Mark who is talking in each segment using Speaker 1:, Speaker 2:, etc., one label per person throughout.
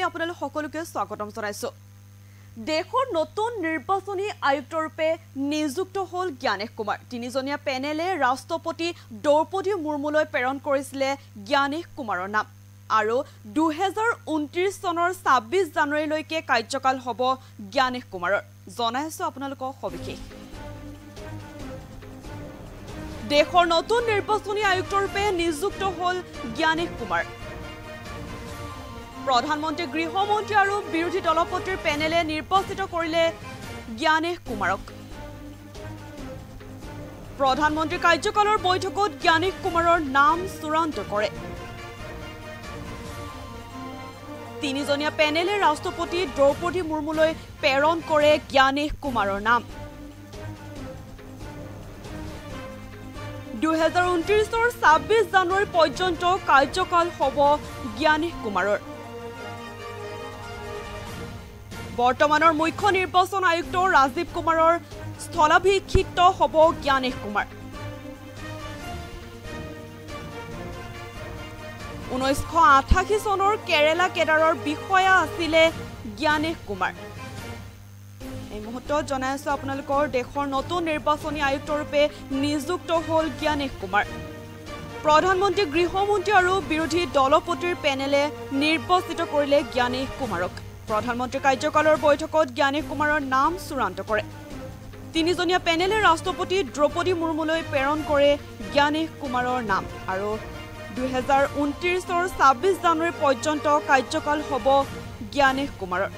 Speaker 1: আপোনালোক সকলোকে স্বাগতম জনাইছো দেশৰ নতুন নিৰ্বাচনী আয়ুক্তৰূপে নিযুক্ত হল জ্ঞানেশ কুমাৰ তিনিজনীয়া পেনেলে ৰাষ্ট্ৰপতি দ্ৰৌপদী মুৰ্মুলৈ প্ৰেৰণ কৰিছিলে জ্ঞানেশ কুমাৰৰ নাম আৰু 2029 চনৰ 26 জানুৱাৰীলৈকে কাৰ্যকাল হ'ব জ্ঞানেশ কুমাৰৰ জনাইছো আপোনালোকক সবিশেষ দেশৰ নতুন নিৰ্বাচনী আয়ুক্তৰূপে নিযুক্ত হল জ্ঞানেশ কুমাৰ প্ৰধানমন্ত্ৰী গৃহমন্ত্ৰী আৰু বিৰোধী দলপতিৰ পেনেলে নিৰ্বাচিত কৰিলে জ্ঞানেশ কুমাৰক প্ৰধানমন্ত্ৰী কাৰ্যকালৰ বৈঠকত জ্ঞানেশ কুমাৰৰ নাম চূড়ান্ত কৰে তিনিজনীয়া পেনেলে ৰাষ্ট্ৰপতি দ্ৰৌপদী মুৰ্মুলৈ প্ৰেৰণ কৰে জ্ঞানেশ কুমাৰৰ নাম 2029 চনৰ 26 জানুৱাৰী পৰ্যন্ত কাৰ্যকাল হ'ব জ্ঞানেশ কুমাৰৰ বৰ্তমানৰ মুখ্য নিৰ্বাচন আয়ুক্ত ৰাজীৱ কুমাৰৰ স্থলাভিষিক্ত হ'ব জ্ঞানেশ কুমাৰ 1988 চনৰ কেৰালা কেডাৰৰ বিষয়া আছিলে জ্ঞানেশ কুমাৰ এই মুহূৰ্তত জনাইছো আপোনালোকৰ দেশৰ নতুন নিৰ্বাচনী আয়ুক্তৰূপে নিযুক্ত হল জ্ঞানেশ কুমাৰ প্ৰধানমন্ত্ৰী গৃহমন্ত্ৰী আৰু বিৰোধী দলপতিৰ পেনেলে নিৰ্বাচিত কৰিলে জ্ঞানেশ কুমাৰক প্ৰধানমন্ত্ৰী কাৰ্যকালৰ বৈঠকত জ্ঞানেশ কুমাৰৰ নাম চূড়ান্ত কৰে তিনিজনীয়া পেনেলে ৰাষ্ট্ৰপতি দ্ৰৌপদী মুৰ্মুলৈ প্ৰেৰণ কৰে জ্ঞানেশ কুমাৰৰ নাম আৰু 2029 চনৰ 26 জানুৱাৰী পৰ্যন্ত কাৰ্যকাল হ'ব জ্ঞানেশ কুমাৰৰ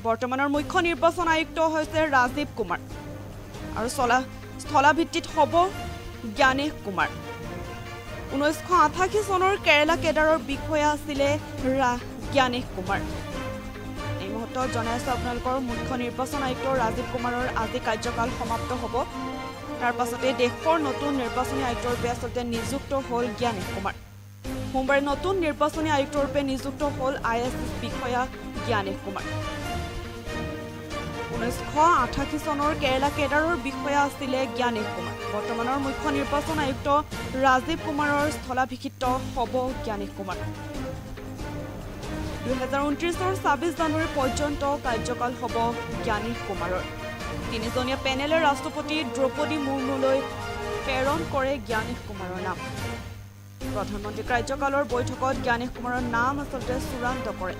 Speaker 1: বৰ্তমানৰ মুখ্য নিৰ্বাচন আয়ুক্ত হৈছে ৰাজীৱ কুমাৰ আৰু স্থলাভিত্তিত হ'ব জ্ঞানেশ কুমাৰ 1988 চনৰ কেৰালা কেডাৰৰ বিষয়া আছিলে জ্ঞানেশ কুমাৰ এই মুহূৰ্তত জনাইছো আপোনালোকৰ মুখ্য নিৰ্বাচন আয়ুক্ত ৰাজীৱ কুমাৰৰ আজি কাৰ্যকাল সমাপ্ত হ'ব তাৰ পাছতে দেশৰ নতুন নিৰ্বাচনী আয়ুক্তৰূপে আচলতে নিযুক্ত হল জ্ঞানেশ কুমাৰ সোমবাৰে নতুন নিৰ্বাচনী আয়ুক্তৰূপে নিযুক্ত হল ISS বিষয়া জ্ঞানেশ কুমাৰ 1988 চনৰ কেৰালা কেডাৰৰ বিষয়া আছিলে জ্ঞানেশ কুমাৰ বৰ্তমানৰ মুখ্য নিৰ্বাচন আয়ুক্ত ৰাজীৱ কুমাৰৰ স্থলাভিষিক্ত হ'ব জ্ঞানেশ কুমাৰ 2029 চনৰ 26 জানুৱাৰী পৰ্যন্ত কাৰ্যকাল হ'ব জ্ঞানেশ কুমাৰৰ তিনিজনীয়া পেনেলে ৰাষ্ট্ৰপতি দ্ৰৌপদী মুৰ্মুলৈ প্ৰেৰণ কৰে জ্ঞানেশ কুমাৰৰ নাম প্ৰধানমন্ত্ৰী কাৰ্যকালৰ বৈঠকত জ্ঞানেশ কুমাৰৰ নাম আচলতে চূড়ান্ত কৰে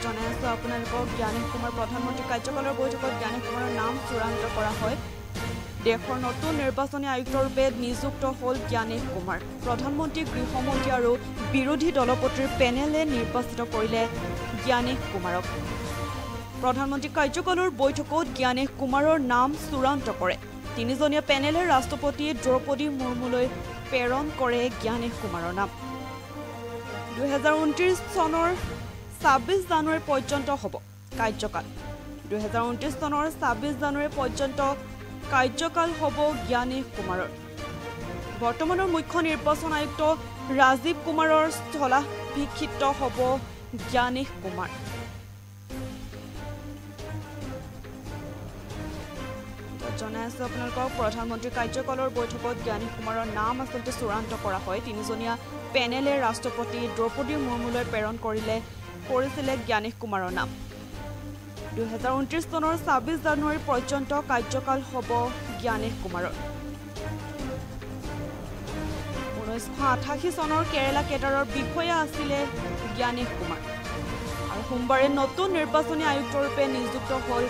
Speaker 1: জনাইছো আপোনালোকক জ্ঞানেশ কুমাৰ প্ৰধানমন্ত্ৰী কাৰ্যকালৰ বৈঠকত জ্ঞানেশ কুমাৰৰ নাম চূড়ান্ত কৰা হয় দেশৰ নতুন নিৰ্বাচনী আয়ুক্তৰূপে নিযুক্ত হল জ্ঞানেশ কুমাৰ প্ৰধানমন্ত্ৰী গৃহমন্ত্ৰী আৰু বিৰোধী দলপতিৰ পেনেলে নিৰ্বাচিত কৰিলে জ্ঞানেশ কুমাৰক প্ৰধানমন্ত্ৰী কাৰ্যকালৰ বৈঠকত জ্ঞানেশ কুমাৰৰ নাম চূড়ান্ত কৰে তিনিজনীয়া পেনেলে ৰাষ্ট্ৰপতি দ্ৰৌপদী মুৰ্মুলৈ প্ৰেৰণ কৰে জ্ঞানেশ কুমাৰৰ নাম 2029 চনৰ 26 জানুৱাৰী পৰ্যন্ত হ'ব কাৰ্যকাল 2029 চনৰ 26 জানুৱাৰী পৰ্যন্ত কাৰ্যকাল হ'ব জ্ঞানেশ কুমাৰৰ বৰ্তমানৰ মুখ্য নিৰ্বাচন আয়ুক্ত ৰাজীৱ কুমাৰৰ স্থলাভিষিক্ত হ'ব জ্ঞানেশ কুমাৰ জনাইছো আপোনালোকক প্ৰধানমন্ত্ৰী কাৰ্যকালৰ বৈঠকত জ্ঞানেশ কুমাৰৰ নাম আচলতে চূড়ান্ত কৰা হয় তিনিজনীয়া পেনেলে ৰাষ্ট্ৰপতি দ্ৰৌপদী মুৰ্মুলৈ প্ৰেৰণ কৰিছিলে জ্ঞানেশ কুমাৰৰ নাম 2029 চনৰ 26 জানুৱাৰী পৰ্যন্ত কাৰ্যকাল হ'ব জ্ঞানেশ কুমাৰৰ 1988 চনৰ কেৰালা কেডাৰৰ বিষয়া আছিলে জ্ঞানেশ কুমাৰ আৰু সোমবাৰে নতুন নিৰ্বাচনী আয়ুক্তৰূপে নিযুক্ত হল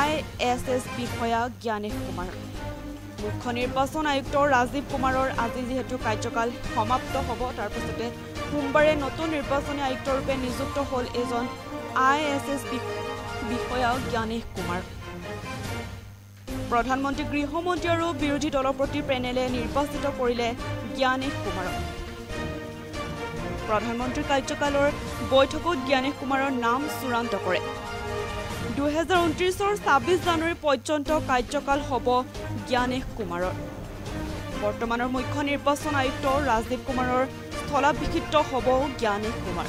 Speaker 1: ISS বিষয়া জ্ঞানেশ কুমাৰ মুখ্য নিৰ্বাচন আয়ুক্ত ৰাজীৱ কুমাৰৰ আজি যেহেতু কাৰ্যকাল সমাপ্ত হ'ব তাৰ পিছতে সোমবাৰে নতুন নিৰ্বাচনী আয়ুক্তৰূপে নিযুক্ত হল এজন ISS বিষয়া জ্ঞানেশ কুমাৰ প্ৰধানমন্ত্ৰী গৃহমন্ত্ৰী আৰু বিৰোধী দলপতিৰ পেনেলে নিৰ্বাচিত কৰিলে জ্ঞানেশ কুমাৰক প্ৰধানমন্ত্ৰী কাৰ্যকালৰ বৈঠকত জ্ঞানেশ কুমাৰৰ নাম চূড়ান্ত কৰে 2029 চনৰ 26 জানুৱাৰী পৰ্যন্ত কাৰ্যকাল হ'ব জ্ঞানেশ কুমাৰৰ বৰ্তমানৰ মুখ্য নিৰ্বাচন আয়ুক্ত ৰাজীৱ কুমাৰৰ স্থলাভিষিক্ত হ'ব জ্ঞানেশ কুমাৰ